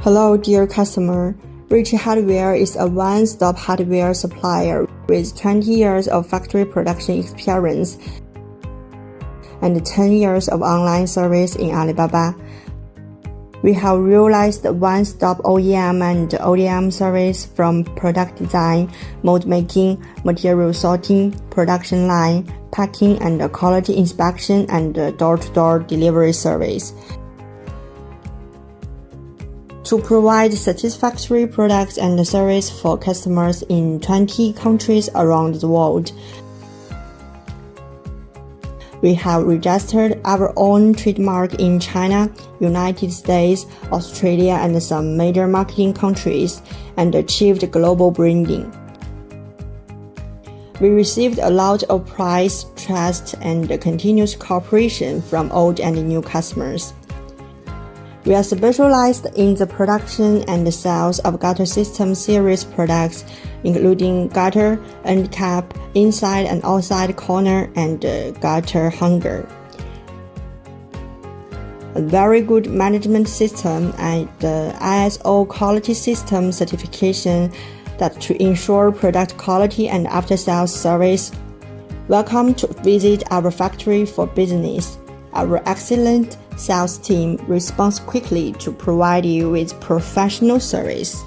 Hello, dear customer. Ruichi Hardware is a one-stop hardware supplier with 20 years of factory production experience and 10 years of online service in Alibaba. We have realized one-stop OEM and ODM service from product design, mold making, material sorting, production line, packing and quality inspection and door-to-door delivery service. To provide satisfactory products and service for customers in 20 countries around the world. We have registered our own trademark in China, United States, Australia, and some major marketing countries, and achieved global branding. We received a lot of praise, trust, and continuous cooperation from old and new customers. We are specialized in the production and sales of gutter system series products, including gutter, end cap, inside and outside corner, and gutter hanger. A very good management system and ISO quality system certification that to ensure product quality and after-sales service. Welcome to visit our factory for business. Our excellent sales team responds quickly to provide you with professional service.